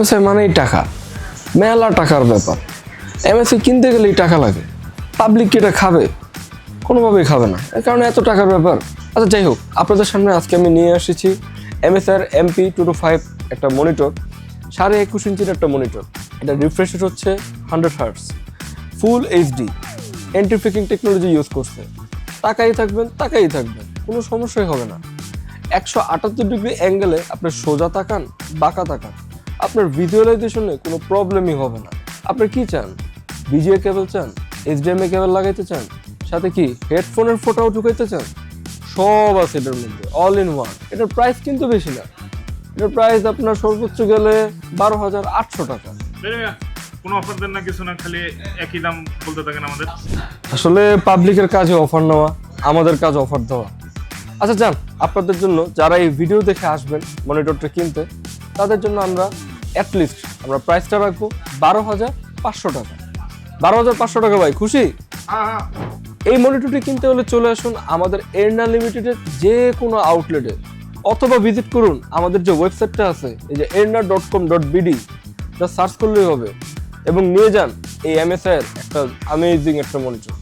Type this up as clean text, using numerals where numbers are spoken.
MSI মানেই টাকা, মেলা টাকার ব্যাপার। এমএসআই কিনতে গেলেই টাকা লাগে, পাবলিক কি এটা খাবে? কোনোভাবেই খাবে না, এর কারণে এত টাকার ব্যাপার। আচ্ছা যাই হোক, আপনাদের সামনে আজকে আমি নিয়ে এসেছি MSI MP225 একটা মনিটর, 21.5 ইঞ্চির একটা মনিটর। এটা রিফ্রেশ রেট হচ্ছে 100 hertz, full HD, anti flicking technology use করছে। তাকাই থাকবেন, কোনো সমস্যাই হবে না। 178 ডিগ্রি অ্যাঙ্গেলে আপনি সোজা তাকান, বাঁকা তাকান, আপনার ভিজুয়ালাইজেশনে কোনো প্রবলেমই হবে না। আপনি কি চান? বিজিএ কেবল চান, HDMI কেবল লাগাইতে চান, সাথে কি হেডফোনের ফোটাও ঢুকাইতে চান, সব আছে এটার মধ্যে, অল ইন ওয়ান। এটার প্রাইস কিন্তু বেশি না, এটার প্রাইস আপনার সর্বোচ্চ গেলে 12,800 টাকা। কোনো অফার দেন না, কিছু না, খালি একই দাম বলতে থাকেন আমাদের। আসলে পাবলিকের কাজে অফার নেওয়া, আমাদের কাজ অফার দেওয়া। আচ্ছা যান, আপনাদের জন্য যারা এই ভিডিও দেখে আসবেন মনিটরটা কিনতে, তাদের জন্য আমরা অ্যাটলিস্ট আমরা প্রাইসটা রাখবো 12,500 টাকা। 12,500 টাকা ভাই, খুশি? এই মনিটরটি কিনতে হলে চলে আসুন আমাদের এরনা লিমিটেডের যে কোনো আউটলেটে, অথবা ভিজিট করুন আমাদের যে ওয়েবসাইটটা আছে, এই যে eerna.com.bd, যা সার্চ করলেই হবে, এবং নিয়ে যান এই MSI এর একটা অ্যামেজিং একটা মনিটর।